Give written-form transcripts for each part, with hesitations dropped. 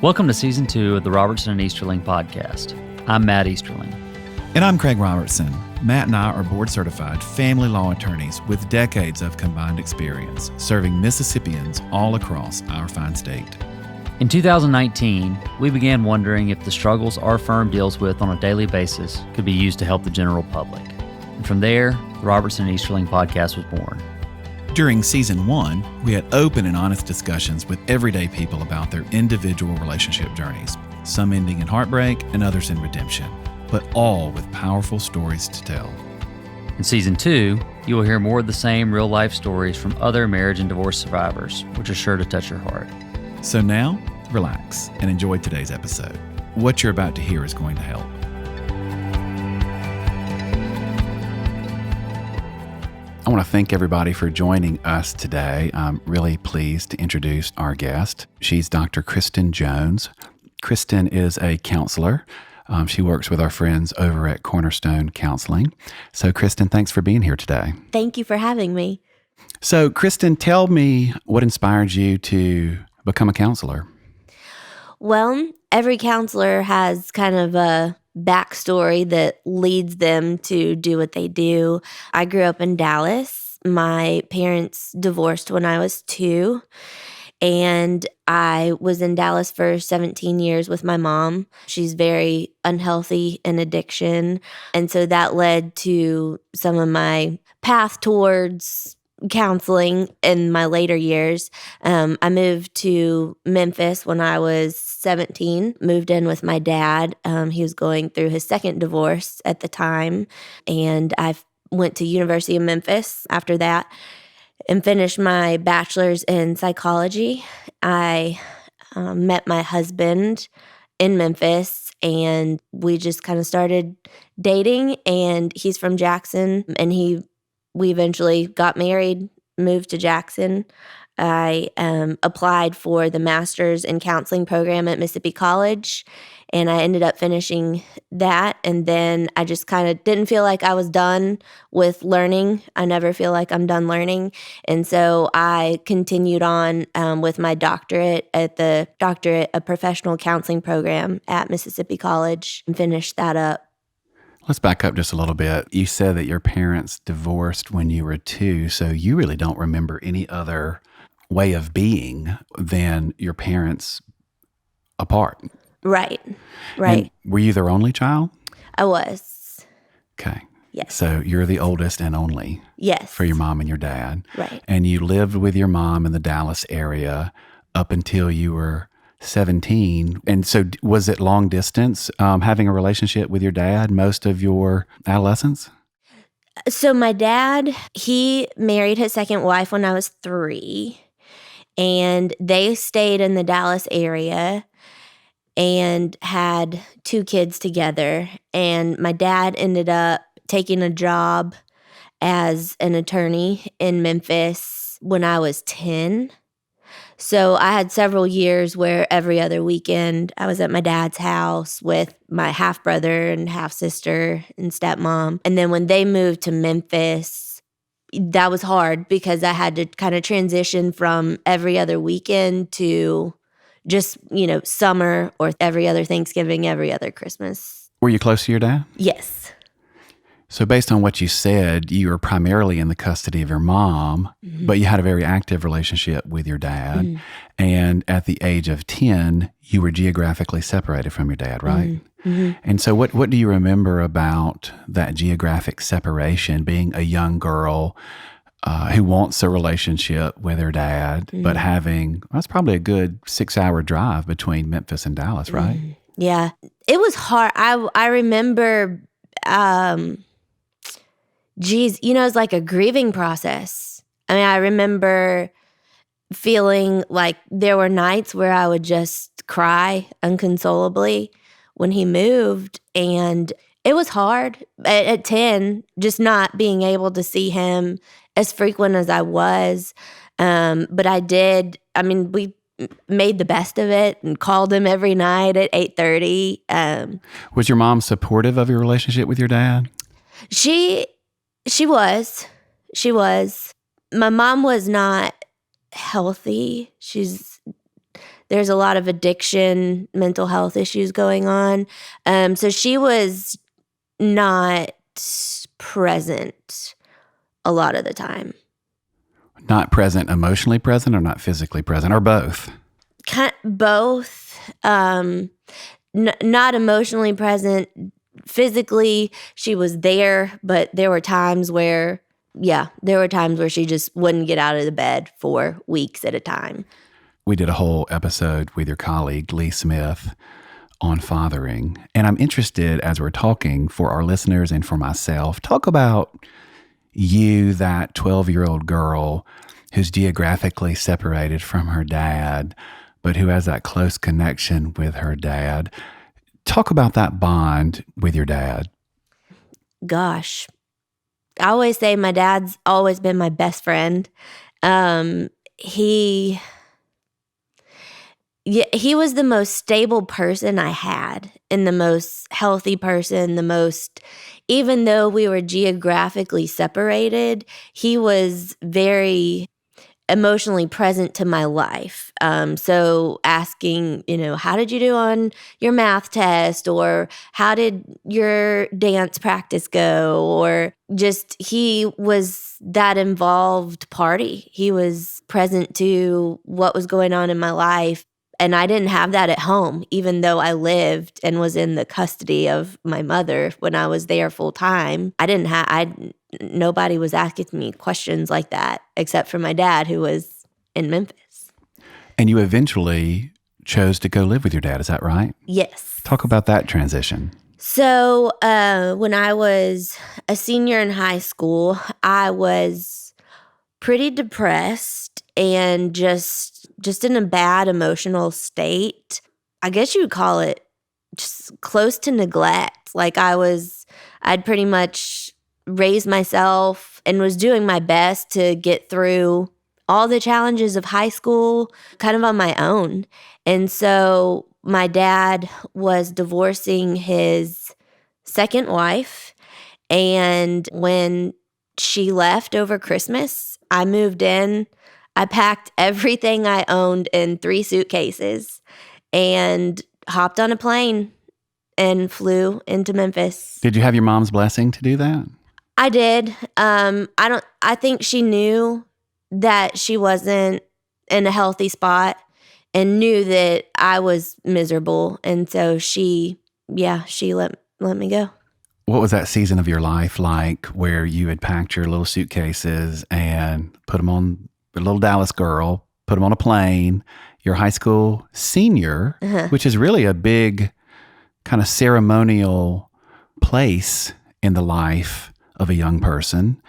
Welcome to Season 2 of the Robertson and Easterling podcast. I'm Matt Easterling. And I'm Craig Robertson. Matt and I are board-certified family law attorneys with decades of combined experience serving Mississippians all across our fine state. In 2019, we began wondering if the struggles our firm deals with on a daily basis could be used to help the general public. And from there, the Robertson and Easterling podcast was born. During Season 1, we had open and honest discussions with everyday people about their individual relationship journeys, some ending in heartbreak and others in redemption, but all with powerful stories to tell. In Season 2, you will hear more of the same real-life stories from other marriage and divorce survivors, which are sure to touch your heart. So now, relax and enjoy today's episode. What you're about to hear is going to help. I want to thank everybody for joining us today. I'm really pleased to introduce our guest. She's Dr. Kristen Jones. Kristen is a counselor. She works with our friends over at Cornerstone Counseling. So, Kristen, thanks for being here today. Thank you for having me. So, Kristen, tell me what inspired you to become a counselor? Well, every counselor has kind of a backstory that leads them to do what they do. I grew up in Dallas. My parents divorced when I was 2, and I was in Dallas for 17 years with my mom. She's very unhealthy in addiction, and so that led to some of my path towards counseling in my later years. I moved to Memphis when I was 17, moved in with my dad. He was going through his second divorce at the time, and I went to University of Memphis after that and finished my bachelor's in psychology. I met my husband in Memphis, and we just kind of started dating, and he's from Jackson, and we eventually got married, moved to Jackson. I applied for the master's in counseling program at Mississippi College, and I ended up finishing that. And then I just kind of didn't feel like I was done with learning. I never feel like I'm done learning. And so I continued on with my doctorate at the Doctorate of Professional Counseling program at Mississippi College and finished that up. Let's back up just a little bit. You said that your parents divorced when you were 2, so you really don't remember any other way of being than your parents apart. Right. And were you their only child? I was. Okay. Yes. So you're the oldest and only. Yes. For your mom and your dad. Right. And you lived with your mom in the Dallas area up until you were 17. And so was it long distance, having a relationship with your dad most of your adolescence? So my dad, he married his second wife when I was 3, and they stayed in the Dallas area and had 2 kids together. And my dad ended up taking a job as an attorney in Memphis when I was 10. So I had several years where every other weekend I was at my dad's house with my half-brother and half-sister and stepmom. And then when they moved to Memphis, that was hard because I had to kind of transition from every other weekend to just, summer or every other Thanksgiving, every other Christmas. Were you close to your dad? Yes. So based on what you said, you were primarily in the custody of your mom, but you had a very active relationship with your dad. And at the age of 10, you were geographically separated from your dad, right? And so what do you remember about that geographic separation, being a young girl who wants a relationship with her dad, but that's probably a good 6-hour drive between Memphis and Dallas, right? Yeah. It was hard. I remember... it's like a grieving process. I mean, I remember feeling like there were nights where I would just cry unconsolably when he moved. And it was hard at 10, just not being able to see him as frequent as I was. But I did. I mean, we made the best of it and called him every night at 8:30. Was your mom supportive of your relationship with your dad? She was. My mom was not healthy. There's a lot of addiction, mental health issues going on. So she was not present a lot of the time. Not present, emotionally present, or not physically present, or both? Both. Not emotionally present. Physically, she was there, but there were times where she just wouldn't get out of the bed for weeks at a time. We did a whole episode with your colleague, Lee Smith, on fathering. And I'm interested, as we're talking, for our listeners and for myself, talk about you, that 12-year-old girl who's geographically separated from her dad, but who has that close connection with her dad. Talk about that bond with your dad. Gosh, I always say my dad's always been my best friend. He was the most stable person I had, and the most healthy person, even though we were geographically separated, he was very emotionally present to my life. So asking, how did you do on your math test, or how did your dance practice go, or just he was that involved party. He was present to what was going on in my life. And I didn't have that at home, even though I lived and was in the custody of my mother when I was there full time. Nobody was asking me questions like that except for my dad, who was in Memphis. And you eventually chose to go live with your dad, is that right? Yes. Talk about that transition. So when I was a senior in high school, I was pretty depressed and just in a bad emotional state. I guess you would call it just close to neglect. Like I'd pretty much raised myself and was doing my best to get through all the challenges of high school kind of on my own. And so my dad was divorcing his second wife. And when she left over Christmas, I moved in. I packed everything I owned in 3 suitcases and hopped on a plane and flew into Memphis. Did you have your mom's blessing to do that? I did. I think she knew that she wasn't in a healthy spot and knew that I was miserable. And so she let me go. What was that season of your life like where you had packed your little suitcases and put them on, a little Dallas girl, put them on a plane, your high school senior, which is really a big kind of ceremonial place in the life of a young person.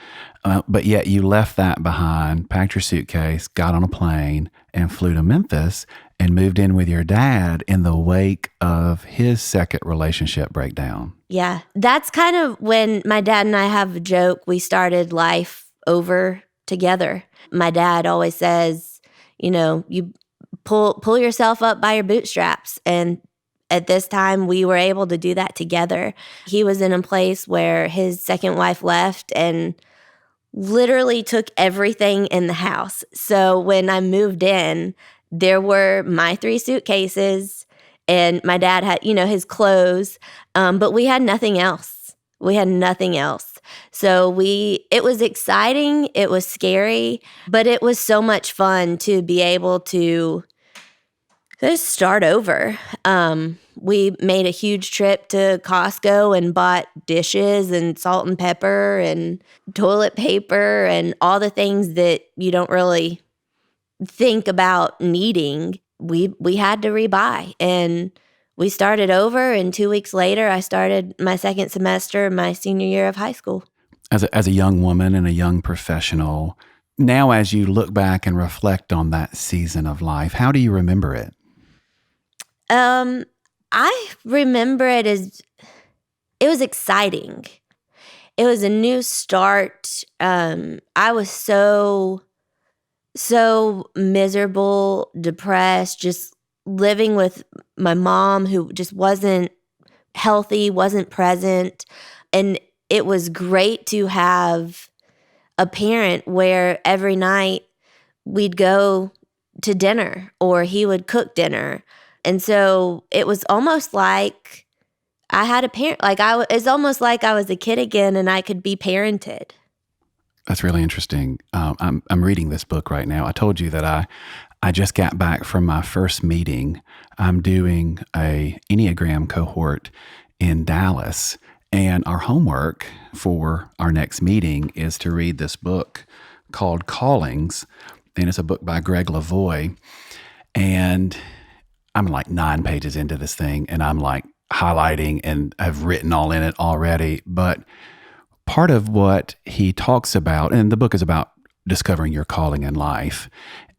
But yet you left that behind, packed your suitcase, got on a plane, and flew to Memphis and moved in with your dad in the wake of his second relationship breakdown. Yeah, that's kind of when my dad and I have a joke. We started life over together. My dad always says, you pull yourself up by your bootstraps. And at this time, we were able to do that together. He was in a place where his second wife left and literally took everything in the house. So when I moved in, there were my 3 suitcases, and my dad had, his clothes, but we had nothing else. So it was exciting, it was scary, but it was so much fun to be able to just start over. We made a huge trip to Costco and bought dishes and salt and pepper and toilet paper and all the things that you don't really think about needing. We had to rebuy, and we started over. And 2 weeks later, I started my second semester, my senior year of high school. As a young woman and a young professional, now as you look back and reflect on that season of life, how do you remember it? I remember it as it was exciting. It was a new start. I was so miserable, depressed, just living with my mom who just wasn't healthy, wasn't present. And it was great to have a parent where every night we'd go to dinner or he would cook dinner. And so it was almost like I had a parent, it's almost like I was a kid again and I could be parented. That's really interesting. I'm reading this book right now. I told you that I just got back from my first meeting. I'm doing a Enneagram cohort in Dallas, and our homework for our next meeting is to read this book called Callings, and it's a book by Greg Lavoie. And I'm like 9 pages into this thing, and I'm like highlighting and I've written all in it already. But part of what he talks about, and the book is about discovering your calling in life,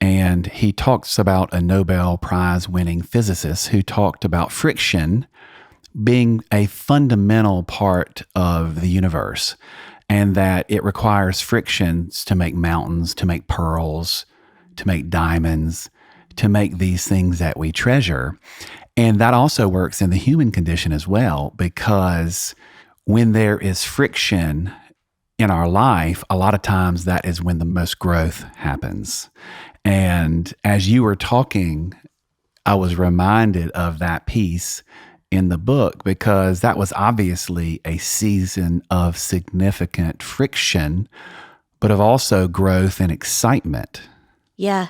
and he talks about a Nobel Prize winning physicist who talked about friction being a fundamental part of the universe, and that it requires frictions to make mountains, to make pearls, to make diamonds, to make these things that we treasure. And that also works in the human condition as well, because when there is friction in our life, a lot of times that is when the most growth happens. And as you were talking, I was reminded of that piece in the book, because that was obviously a season of significant friction, but of also growth and excitement. Yeah.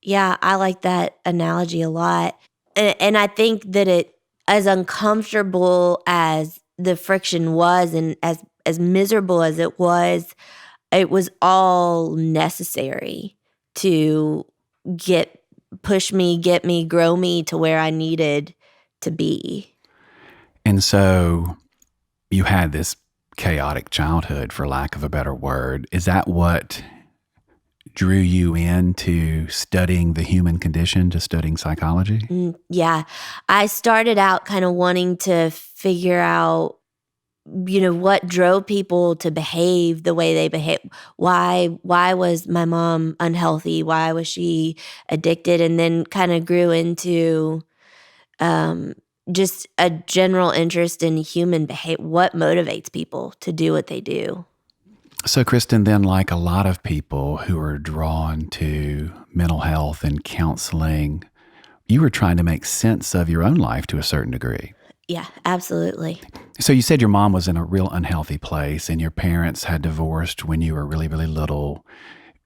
Yeah, I like that analogy a lot. And I think that it, as uncomfortable as the friction was and as miserable as it was all necessary to push me, get me, grow me to where I needed to be. And so you had this chaotic childhood, for lack of a better word. Is that what drew you into studying the human condition, to studying psychology? Yeah. I started out kind of wanting to figure out, what drove people to behave the way they behave. Why was my mom unhealthy? Why was she addicted? And then kind of grew into just a general interest in human behavior. What motivates people to do what they do? So, Kristen, then, like a lot of people who are drawn to mental health and counseling, you were trying to make sense of your own life to a certain degree. Yeah, absolutely. So you said your mom was in a real unhealthy place and your parents had divorced when you were really, really little.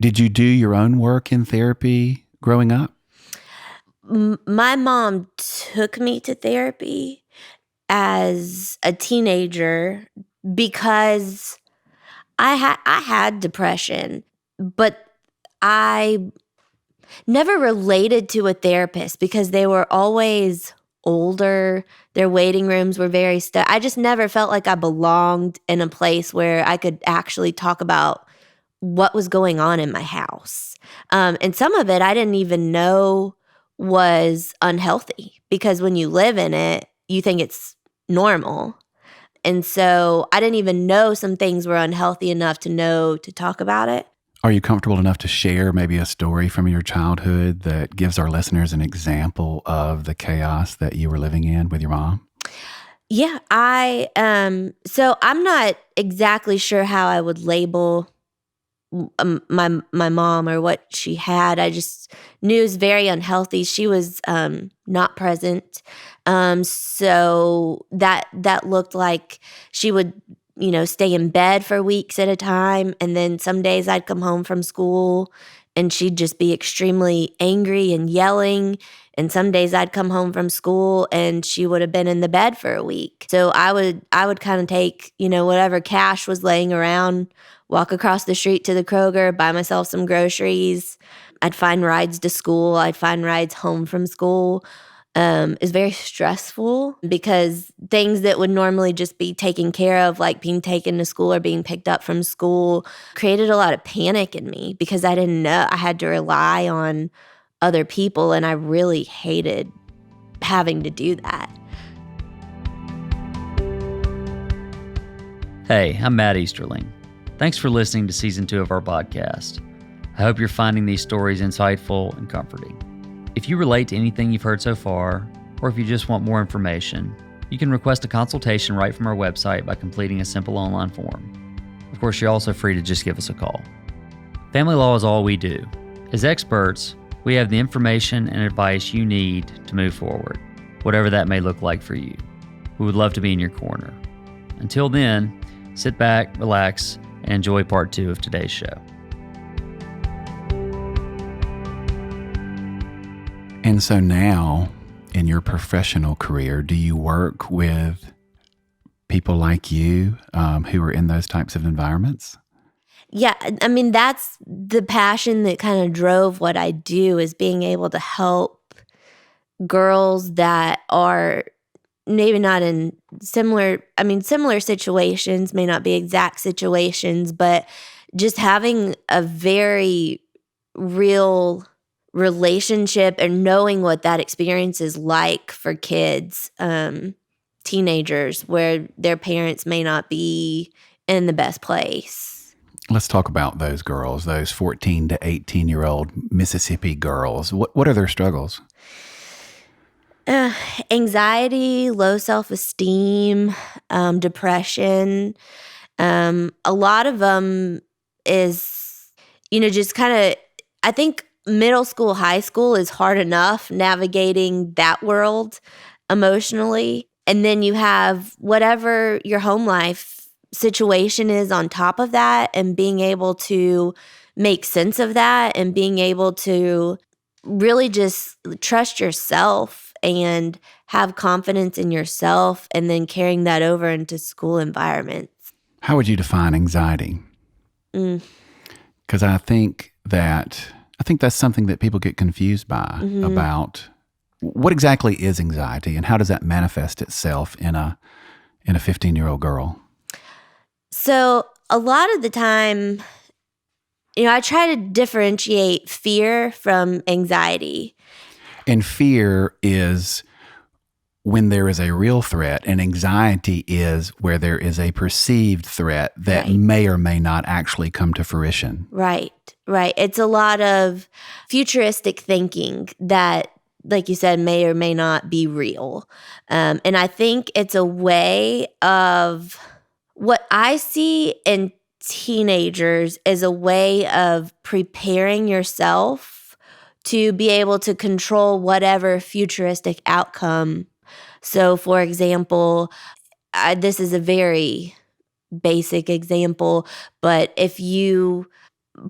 Did you do your own work in therapy growing up? My mom took me to therapy as a teenager because I had depression, but I never related to a therapist because they were always older. Their waiting rooms were very I just never felt like I belonged in a place where I could actually talk about what was going on in my house. And some of it I didn't even know was unhealthy, because when you live in it, you think it's normal. And so I didn't even know some things were unhealthy enough to know to talk about it. Are you comfortable enough to share maybe a story from your childhood that gives our listeners an example of the chaos that you were living in with your mom? Yeah, so I'm not exactly sure how I would label my mom or what she had. I just knew it was very unhealthy. She was not present. So that looked like she would, stay in bed for weeks at a time. And then some days I'd come home from school and she'd just be extremely angry and yelling. And some days I'd come home from school and she would have been in the bed for a week. So I would kind of take, whatever cash was laying around, walk across the street to the Kroger, buy myself some groceries. I'd find rides to school. I'd find rides home from school. Is very stressful because things that would normally just be taken care of, like being taken to school or being picked up from school, created a lot of panic in me because I didn't know. I had to rely on other people, and I really hated having to do that. Hey, I'm Matt Easterling. Thanks for listening to Season 2 of our podcast. I hope you're finding these stories insightful and comforting. If you relate to anything you've heard so far, or if you just want more information, you can request a consultation right from our website by completing a simple online form. Of course, you're also free to just give us a call. Family law is all we do. As experts, We have the information and advice you need to move forward, whatever that may look like for you. We would love to be in your corner. Until then, sit back, relax, and enjoy part 2 of today's show. And so now, in your professional career, do you work with people like you who are in those types of environments? Yeah, I mean, that's the passion that kind of drove what I do, is being able to help girls that are maybe not in similar situations, may not be exact situations, but just having a very real relationship and knowing what that experience is like for kids, teenagers, where their parents may not be in the best place. Let's talk about those girls, those 14 to 18-year-old Mississippi girls. What are their struggles? Anxiety, low self-esteem, depression. A lot of them is, just kind of, I think middle school, high school is hard enough navigating that world emotionally. And then you have whatever your home life situation is on top of that, and being able to make sense of that, and being able to really just trust yourself and have confidence in yourself, and then carrying that over into school environments. How would you define anxiety? Because I think that's something that people get confused by, about what exactly is anxiety and how does that manifest itself in a 15-year-old girl? So a lot of the time, I try to differentiate fear from anxiety. And fear is when there is a real threat, and anxiety is where there is a perceived threat that may or may not actually come to fruition. Right. It's a lot of futuristic thinking that, like you said, may or may not be real. And I think it's a way of, what I see in teenagers is a way of preparing yourself to be able to control whatever futuristic outcome. So, for example, this is a very basic example, but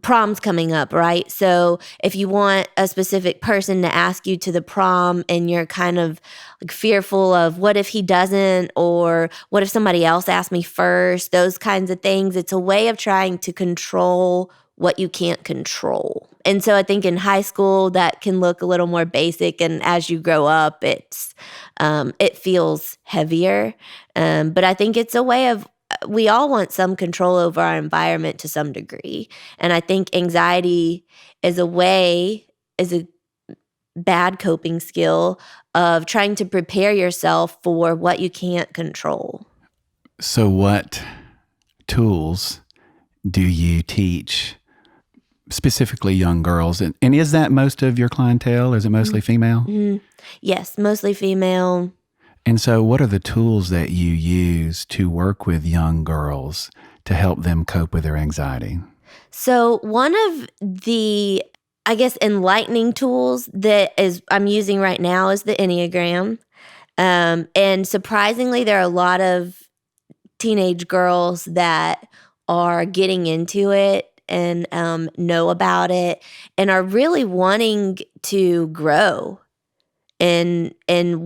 prom's coming up, right? So if you want a specific person to ask you to the prom, and you're kind of like fearful of what if he doesn't, or what if somebody else asked me first, those kinds of things, it's a way of trying to control what you can't control. And so I think in high school that can look a little more basic, and as you grow up, it feels heavier. But I think it's a way of, we all want some control over our environment to some degree. And I think anxiety is a bad coping skill of trying to prepare yourself for what you can't control. So what tools do you teach specifically young girls? And is that most of your clientele? Is it mostly female? Yes, mostly female. And so what are the tools that you use to work with young girls to help them cope with their anxiety? So one of the, I guess, enlightening tools that I'm using right now is the Enneagram. And surprisingly, there are a lot of teenage girls that are getting into it and know about it and are really wanting to grow in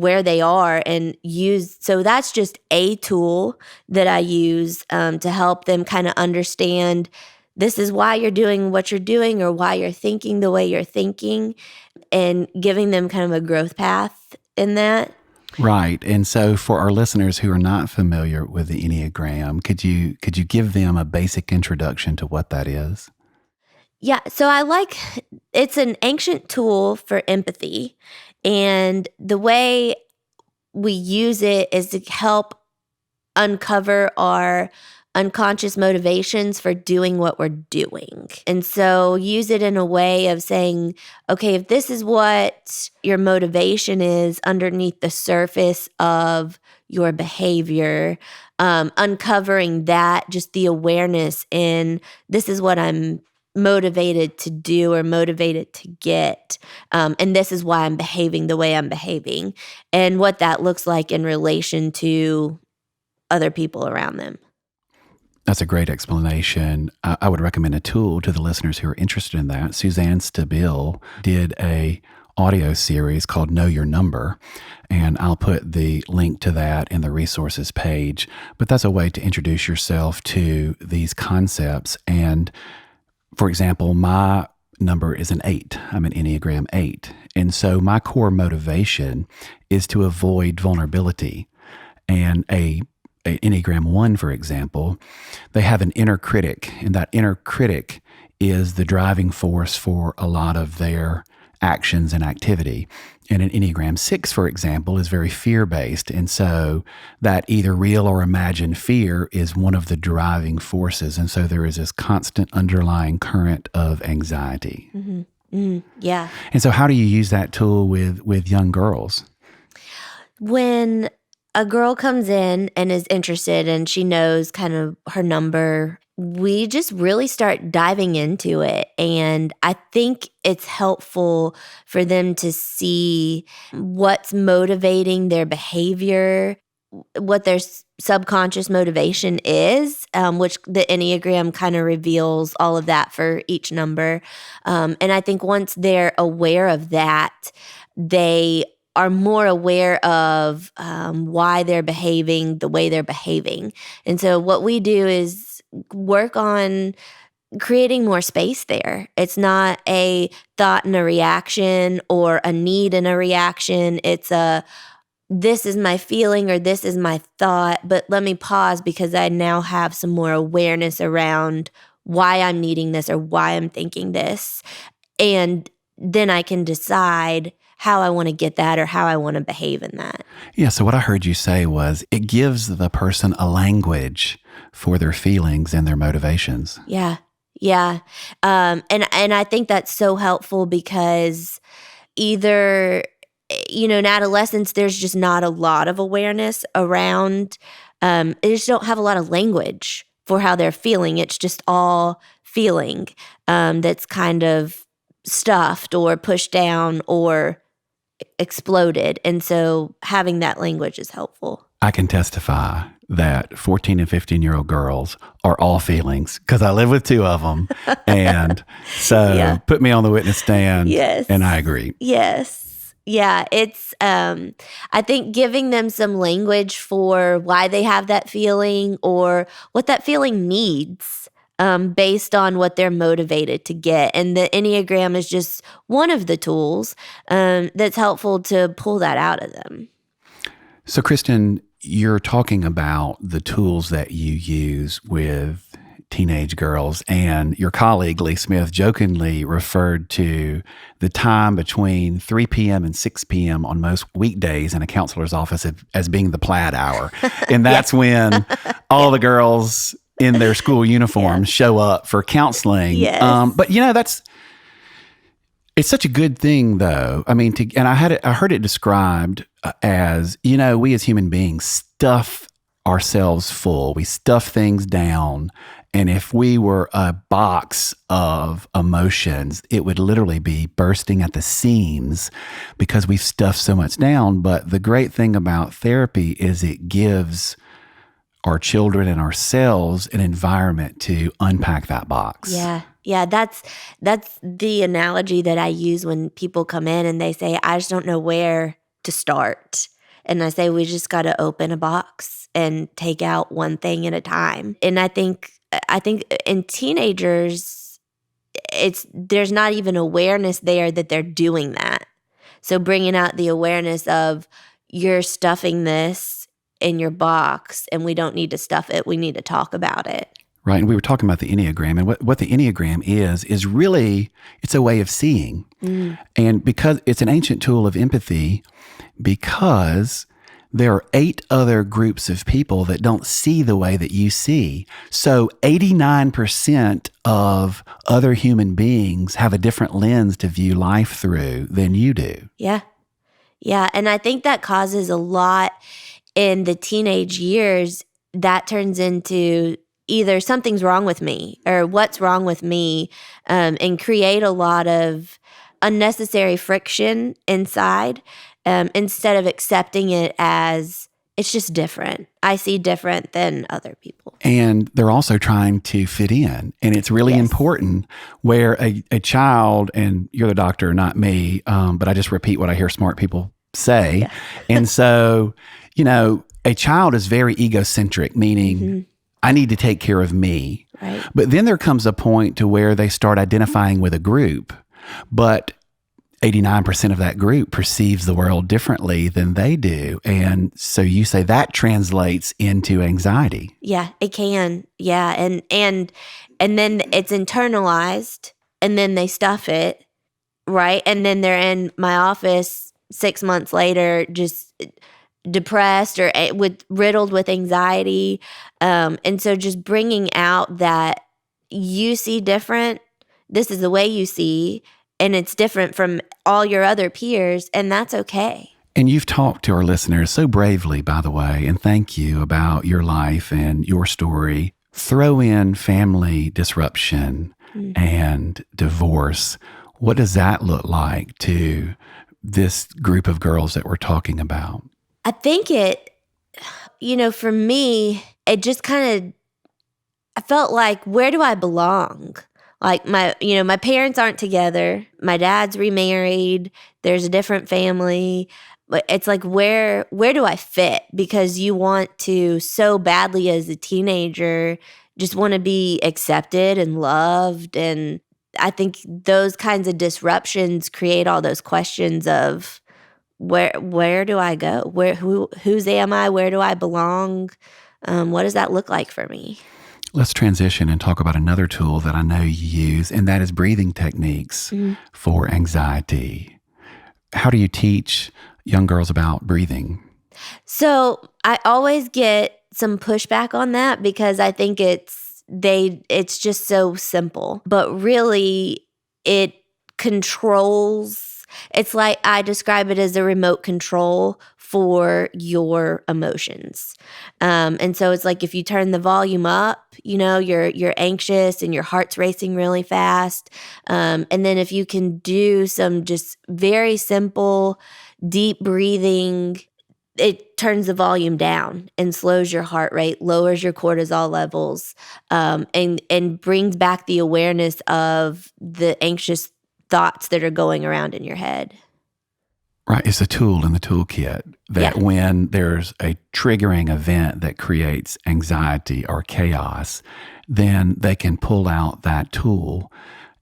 where they are and use. So that's just a tool that I use to help them kind of understand this is why you're doing what you're doing, or why you're thinking the way you're thinking, and giving them kind of a growth path in that. Right. And so for our listeners who are not familiar with the Enneagram, could you give them a basic introduction to what that is? Yeah. So it's an ancient tool for empathy. And the way we use it is to help uncover our unconscious motivations for doing what we're doing. And so use it in a way of saying, okay, if this is what your motivation is underneath the surface of your behavior, uncovering that, just the awareness in this is what I'm motivated to do or motivated to get. And this is why I'm behaving the way I'm behaving, and what that looks like in relation to other people around them. That's a great explanation. I would recommend a tool to the listeners who are interested in that. Suzanne Stabile did a audio series called Know Your Number, and I'll put the link to that in the resources page. But that's a way to introduce yourself to these concepts. And for example, my number is an 8. I'm an Enneagram 8. And so my core motivation is to avoid vulnerability. And a Enneagram 1, for example, they have an inner critic, and that inner critic is the driving force for a lot of their actions and activity. And an Enneagram 6, for example, is very fear-based, and so that either real or imagined fear is one of the driving forces, and so there is this constant underlying current of anxiety. Mm-hmm. Mm-hmm. Yeah. And so how do you use that tool with young girls? When a girl comes in and is interested and she knows kind of her number, we just really start diving into it. And I think it's helpful for them to see what's motivating their behavior, what their subconscious motivation is, which the Enneagram kind of reveals all of that for each number. And I think once they're aware of that, they are more aware of why they're behaving the way they're behaving. And so what we do is work on creating more space there. It's not a thought and a reaction or a need and a reaction. It's this is my feeling or this is my thought, but let me pause because I now have some more awareness around why I'm needing this or why I'm thinking this. And then I can decide how I want to get that or how I want to behave in that. Yeah, so what I heard you say was it gives the person a language for their feelings and their motivations. Yeah. Yeah. And I think that's so helpful because either, in adolescence, there's just not a lot of awareness around, they just don't have a lot of language for how they're feeling. It's just all feeling that's kind of stuffed or pushed down or exploded. And so having that language is helpful. I can testify that 14 and 15-year-old girls are all feelings because I live with 2 of them. And so Put me on the witness stand. Yes. And I agree. Yes. Yeah. It's, I think giving them some language for why they have that feeling or what that feeling needs. Based on what they're motivated to get. And the Enneagram is just one of the tools that's helpful to pull that out of them. So, Kristen, you're talking about the tools that you use with teenage girls, and your colleague, Lee Smith, jokingly referred to the time between 3 p.m. and 6 p.m. on most weekdays in a counselor's office as being the plaid hour. And that's when all the girls in their school uniforms show up for counseling. Yes. But it's such a good thing though. I mean, I heard it described as, we as human beings stuff ourselves full. We stuff things down. And if we were a box of emotions, it would literally be bursting at the seams because we've stuffed so much down. But the great thing about therapy is it gives our children and ourselves an environment to unpack that box. Yeah. Yeah, that's the analogy that I use when people come in and they say, I just don't know where to start. And I say, we just got to open a box and take out one thing at a time. And I think in teenagers, there's not even awareness there that they're doing that. So bringing out the awareness of you're stuffing this in your box and we don't need to stuff it. We need to talk about it. Right. And we were talking about the Enneagram, and what the Enneagram is really, it's a way of seeing. And because it's an ancient tool of empathy, because there are 8 other groups of people that don't see the way that you see. So 89% of other human beings have a different lens to view life through than you do. Yeah. Yeah. And I think that causes a lot in the teenage years. That turns into either something's wrong with me or what's wrong with me, and create a lot of unnecessary friction inside, instead of accepting it as it's just different. I see different than other people. And they're also trying to fit in. And it's really Yes. important where a child, and you're the doctor, not me, but I just repeat what I hear smart people say. Yeah. And so, a child is very egocentric, meaning I need to take care of me. Right. But then there comes a point to where they start identifying with a group, but 89% of that group perceives the world differently than they do. And so you say that translates into anxiety. Yeah, it can. Yeah. And then it's internalized, and then they stuff it, right? And then they're in my office 6 months later, just depressed or riddled with anxiety. And so just bringing out that you see different, this is the way you see, and it's different from all your other peers, and that's okay. And you've talked to our listeners so bravely, by the way, and thank you, about your life and your story. Throw in family disruption and divorce. What does that look like to this group of girls that we're talking about? I think for me, it just I felt like, where do I belong? Like my parents aren't together. My dad's remarried. There's a different family. But it's like, where do I fit? Because you want to so badly as a teenager just want to be accepted and loved. And I think those kinds of disruptions create all those questions of where do I go? Whose am I? Where do I belong? What does that look like for me? Let's transition and talk about another tool that I know you use, and that is breathing techniques for anxiety. How do you teach young girls about breathing? So I always get some pushback on that because I think it's just so simple, but really it controls. It's like I describe it as a remote control for your emotions. And so it's like, if you turn the volume up, you're anxious and your heart's racing really fast. And then if you can do some just very simple, deep breathing, it turns the volume down and slows your heart rate, lowers your cortisol levels, and brings back the awareness of the anxious thoughts that are going around in your head. Right. It's a tool in the toolkit that when there's a triggering event that creates anxiety or chaos, then they can pull out that tool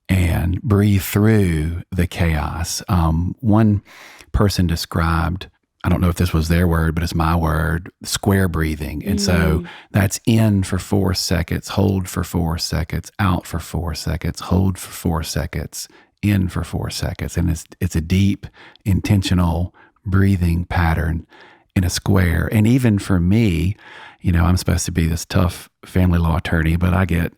and breathe through the chaos. One person described, I don't know if this was their word, but it's my word, square breathing. And so that's in for 4 seconds, hold for 4 seconds, out for 4 seconds, hold for 4 seconds, in for 4 seconds. And it's a deep, intentional breathing pattern in a square. And even for me, I'm supposed to be this tough family law attorney, but I get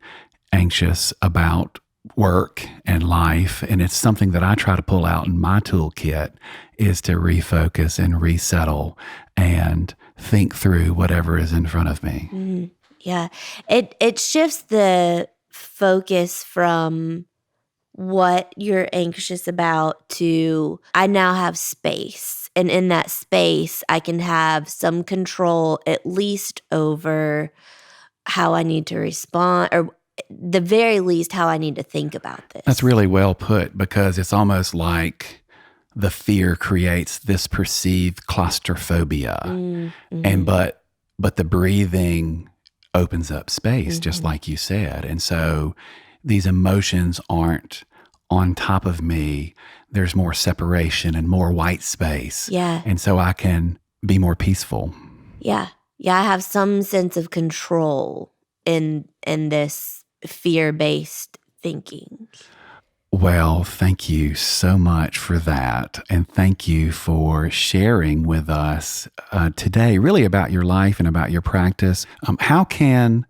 anxious about work and life. And it's something that I try to pull out in my toolkit, is to refocus and resettle and think through whatever is in front of me. Yeah. It shifts the focus from what you're anxious about to, I now have space. And in that space, I can have some control, at least over how I need to respond, or the very least, how I need to think about this. That's really well put, because it's almost like the fear creates this perceived claustrophobia. And but the breathing opens up space, just like you said. And so these emotions aren't on top of me. There's more separation and more white space. Yeah. And so I can be more peaceful. Yeah. Yeah. I have some sense of control in this fear-based thinking. Well, thank you so much for that. And thank you for sharing with us today, really about your life and about your practice. How can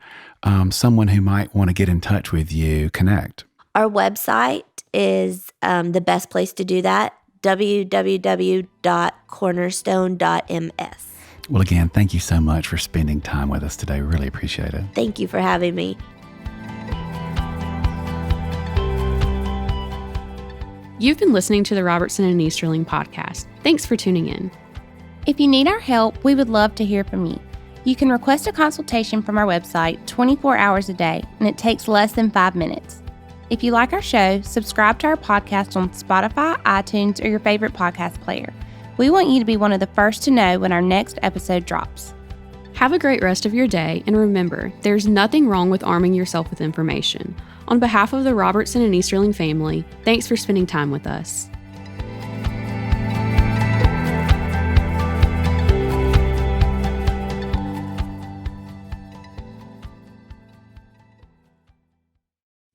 someone who might want to get in touch with you connect? Our website is the best place to do that, www.cornerstone.ms. Well, again, thank you so much for spending time with us today. We really appreciate it. Thank you for having me. You've been listening to the Robertson and Easterling podcast. Thanks for tuning in. If you need our help, we would love to hear from you. You can request a consultation from our website 24 hours a day, and it takes less than 5 minutes. If you like our show, subscribe to our podcast on Spotify, iTunes, or your favorite podcast player. We want you to be one of the first to know when our next episode drops. Have a great rest of your day, and remember, there's nothing wrong with arming yourself with information. On behalf of the Robertson and Easterling family, thanks for spending time with us.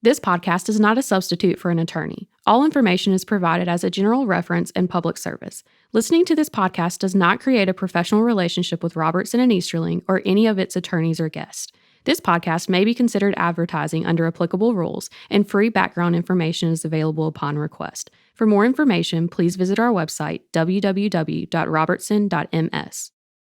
This podcast is not a substitute for an attorney. All information is provided as a general reference and public service. Listening to this podcast does not create a professional relationship with Robertson and Easterling or any of its attorneys or guests. This podcast may be considered advertising under applicable rules, and free background information is available upon request. For more information, please visit our website, www.robertson.ms.